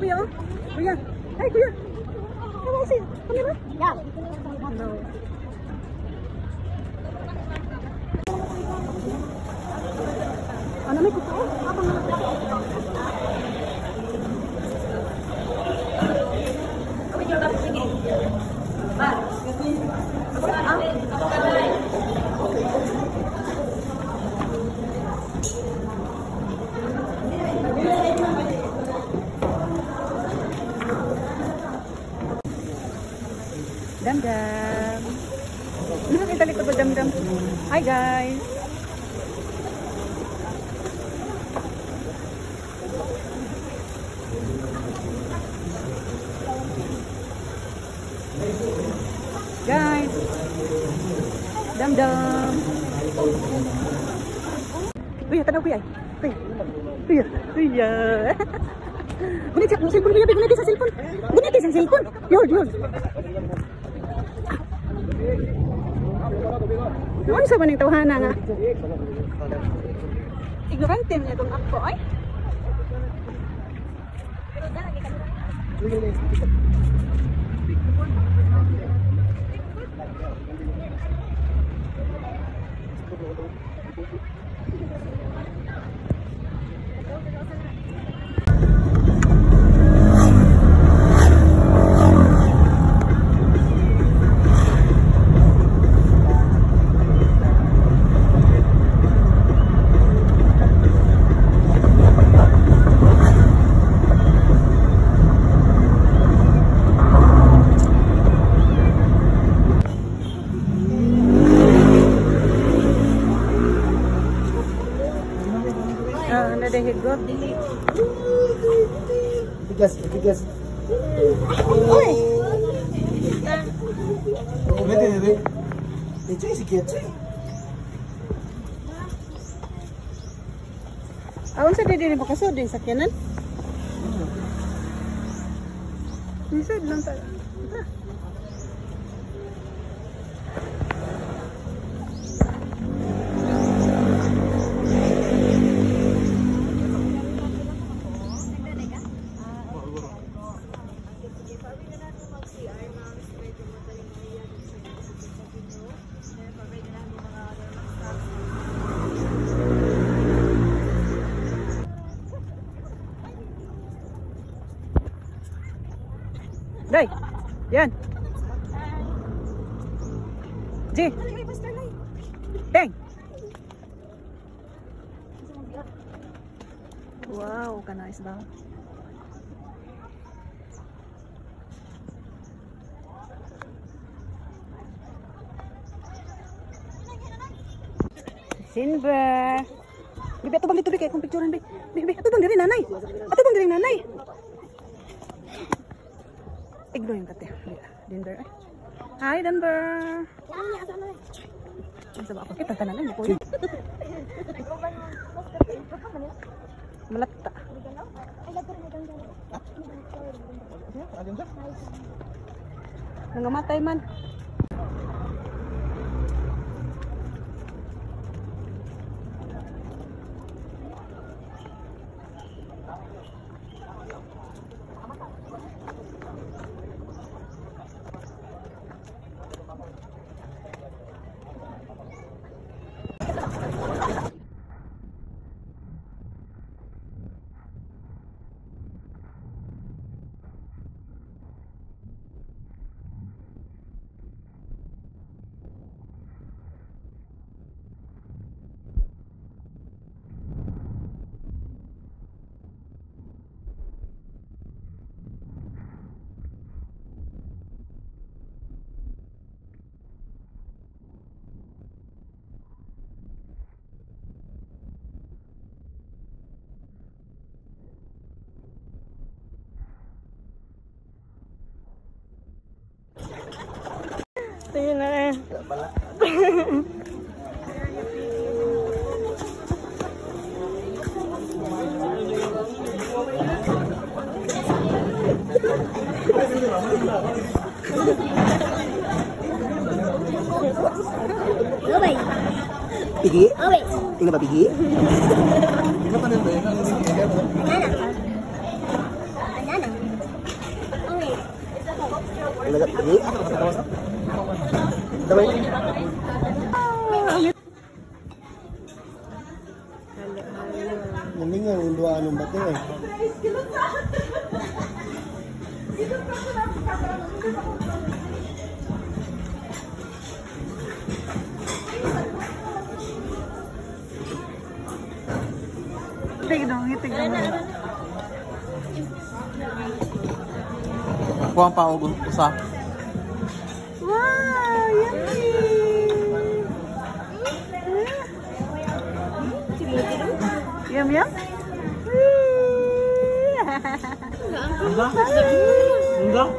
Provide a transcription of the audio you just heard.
kuya, oh. Kuya. Ay, kuya. Kamu sih, kamera? Ya. Hello. Ano may kuko? Apa nga? Dam-dam. Ano kita likod ba dam-dam? Hi guys. Guys. Dam-dam. Kuya, tanaw kuya. Kuya. Kuya. Kuya. Gunit sa cellphone kuya, gunit sa cellphone. Gunit sa cellphone. Yun. Noon sa maning tawhana nga. Ignorante niya itong ako, ay? Nadahigot. Bigas. Uy! Bebe. Ito si Kietsu. Awan sa didi ni pakasod din sakyanan? Isod lang ta. Day, yan. G. Bang. Wow, kanais ba? Sinber. Bibi, ato bang dito, Bibi, kung picturean, Bibi, ato bang diri nanay? Ato bang diri nanay? Ignore yung kate. Denver. Hi, Denver. Ang sabi ako, kita tanan niya po yun. Malata. Nangamatay man. Tingin na eh. Obay. Pigi? Obay. Tingnan ba pigi? Ano? banana. Oh wait. Talaga, pigi. Damay. Naling nga, yung duwaan ng bato eh. Tignan mo. Kuha pa ako usa. Wow, yummy! Yum, yum? Enggak? Enggak?